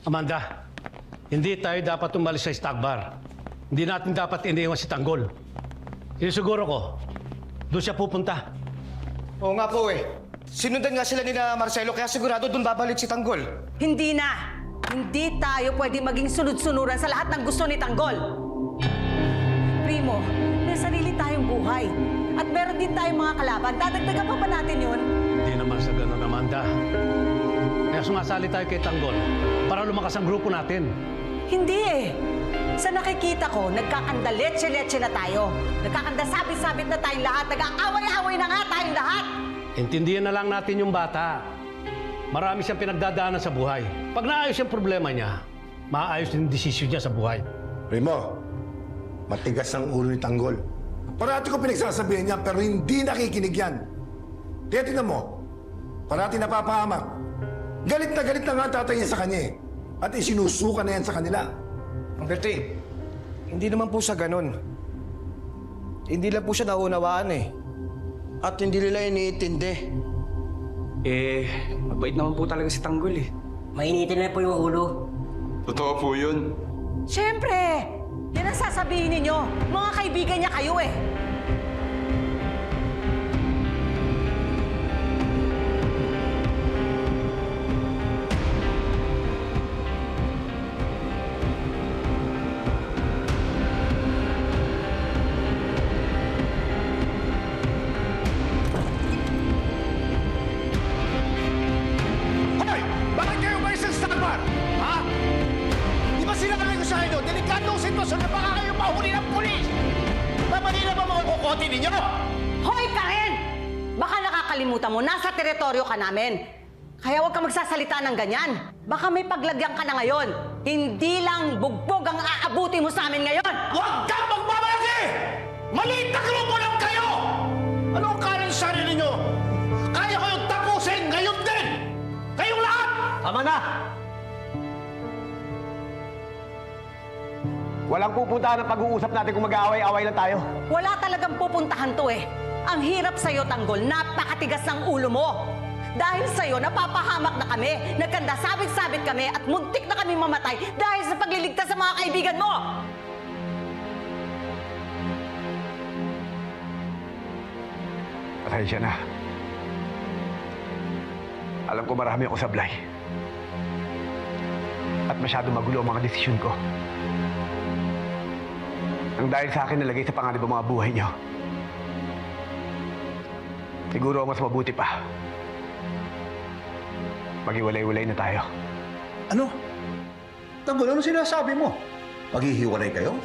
Amanda, hindi tayo dapat umalis sa stock bar. Hindi natin dapat iniwan si Tanggol. Sinusiguro ko, doon siya pupunta. Oo nga po eh. Sinundan nga sila ni na Marcelo kaya sigurado doon babalik si Tanggol. Hindi na! Hindi tayo pwede maging sunod-sunuran sa lahat ng gusto ni Tanggol. Primo, may sarili tayong buhay. At meron din tayong mga kalaban. Dadagdagan pa ba natin yun? Hindi naman sa ganun, Amanda. Kaya sumasali tayo kay Tanggol para lumakas ang grupo natin. Hindi eh. Sa nakikita ko, nagkakanda letse-letse na tayo. Nagkakanda sabit-sabit na tayong lahat. Nag-aaway-away na nga tayong lahat. Intindihan na lang natin yung bata. Marami siyang pinagdadaanan sa buhay. Pag naayos yung problema niya, maayos yung desisyon niya sa buhay. Primo, matigas ang ulo ni Tanggol. Parati ko pinagsasabihan niya pero hindi nakikinig yan. Kaya tingnan mo, parati napapahamak. Galit na nga ang tatay niya sa kanya eh. At isinusuka na yan sa kanila. Ang Berting, hindi naman po sa ganun. Hindi lang po siya naunawaan eh. At hindi nila iniintindi. Mabait naman po talaga si Tanggol eh. Mainitin na po yung ulo. Totoo po yun. Siyempre! Yan ang sasabihin ninyo. Mga kaibigan niya kayo eh. Hoy! Bakit kayo ba isang stock bar? Ha? Di ba sinabi ko sa inyo, delikadong sitwasyon na baka kayo mahuli ng pulis? Mamali na ba mga kukote ninyo? Hoy, Karen! Baka nakakalimutan mo, nasa teritoryo ka namin. Kaya huwag ka magsasalita ng ganyan. Baka may paglagyan ka na ngayon. Hindi lang bugbog ang aabuti mo sa amin ngayon. Huwag kang magmamalaki! Maliit na grupo lang kayo! Ano ang kanin sa sarili ninyo? Kaya ko yung tapusin ngayon din! Kayong lahat! Tama na! Walang pupuntahan ng pag-uusap natin kung mag-aaway-away lang tayo. Wala talagang pupuntahan to eh. Ang hirap sa'yo, Tanggol. Napakatigas ng ulo mo. Dahil sa'yo, napapahamak na kami. Nagkanda sabit-sabit kami at muntik na kami mamatay dahil sa pagliligtas sa mga kaibigan mo. Pasensya na. Alam ko marami ako sablay. At masyado magulo ang mga desisyon ko. Nang dahil sa akin nalagay sa panganib ang mga buhay niyo. Siguro mas mabuti pa. Maghiwalay-walay na tayo. Ano? Tanggol, ano sinasabi mo? Maghihiwalay kayo?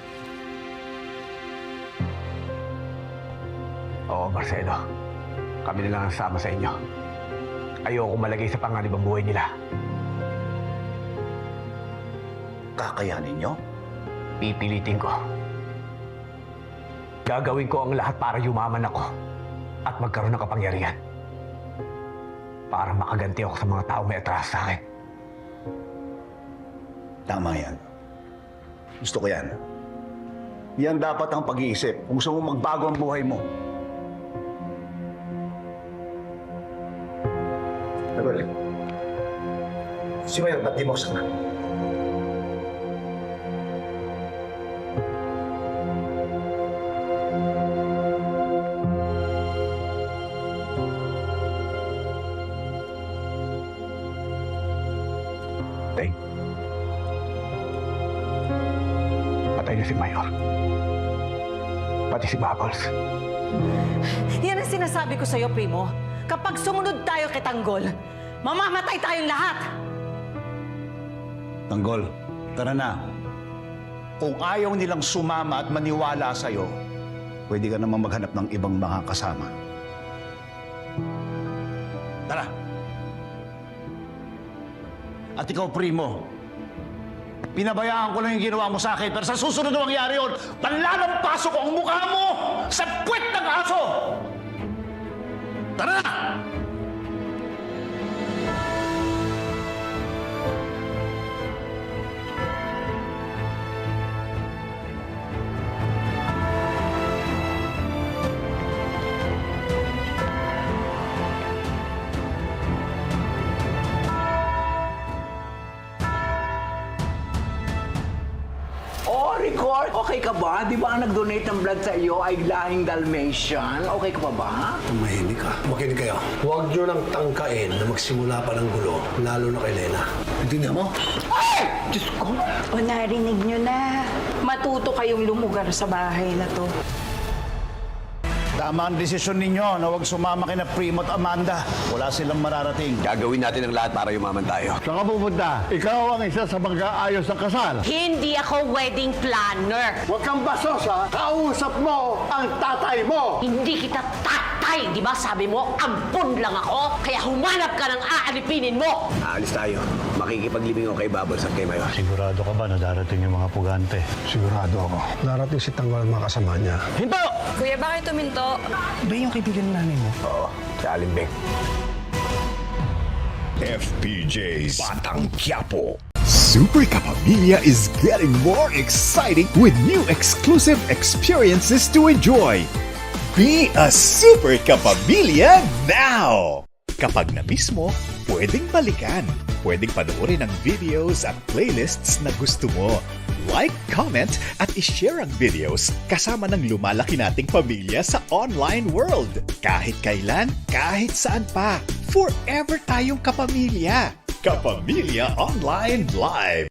Oo, Marcelo. Kami na lang ang sama sa inyo. Ayoko malagay sa panganib ang buhay nila. Kakayanin nyo? Pipilitin ko. Gagawin ko ang lahat para yumaman ako at magkaroon ng kapangyarihan. Para makaganti ako sa mga tao may atras sa akin. Tama yan. Gusto ko yan. Yan dapat ang pag-iisip kung gusto mo magbago ang buhay mo. Tanggol, si Mayor, ba't di mo sana? Tay. Patay na si Mayor. Pati si Bubbles. Yan ang sinasabi ko sa'yo, Primo. Kapag sumunod tayo kay Tanggol, mamamatay tayong lahat. Tanggol, tara na. Kung ayaw nilang sumama at maniwala sa'yo, pwede ka namang maghanap ng ibang mga kasama. Tara. At ikaw, Primo, pinabayaan ko lang yung ginawa mo sa akin, pero sa susunod na mangyari yun, panlalampaso ko ang mukha mo sa puwet ng aso! Tara na! Okay ka ba? Di ba ang nag-donate ng blood sa iyo ay lahing Dalmatian? Okay ka pa ba? Tumahimik ka. Makinig kayo. Huwag nyo nang tangkain na magsimula pa ng gulo, lalo na kay Lena. Intindihan mo? Diyos ko! O narinig nyo na. Matuto kayong lumugar sa bahay na to. Tama ang desisyon ninyo na huwag sumama kina Primo at Amanda. Wala silang mararating. Gagawin natin ang lahat para yumaman tayo. Saan ka pupunta? Ikaw ang isa sa mag-aayos ng kasal. Hindi ako wedding planner. Huwag kang basos, ha? Kausap mo ang tatay mo! Hindi kita tatay, di ba? Sabi mo, ampun lang ako. Kaya humanap ka ng aalipinin mo. Aalis tayo. Makikipaglibing ako kay Bubbles at kay Mayor. Sigurado ka ba na darating yung mga pugante? Sigurado ako. Darating si Tanggol at mga kasama niya. Kuya, bakit tuminto? Ba yung kaibigan ng nanay mo? Oo, si Alimbing. FPJ's Batang Quiapo. Super Kapamilya is getting more exciting with new exclusive experiences to enjoy. Be a Super Kapamilya now! Kapag na-miss mo, pwedeng balikan. Pwedeng panoorin ang videos at playlists na gusto mo. Like, comment, at ishare ang videos kasama ng lumalaki nating pamilya sa online world. Kahit kailan, kahit saan pa. Forever tayong kapamilya. Kapamilya Online Live.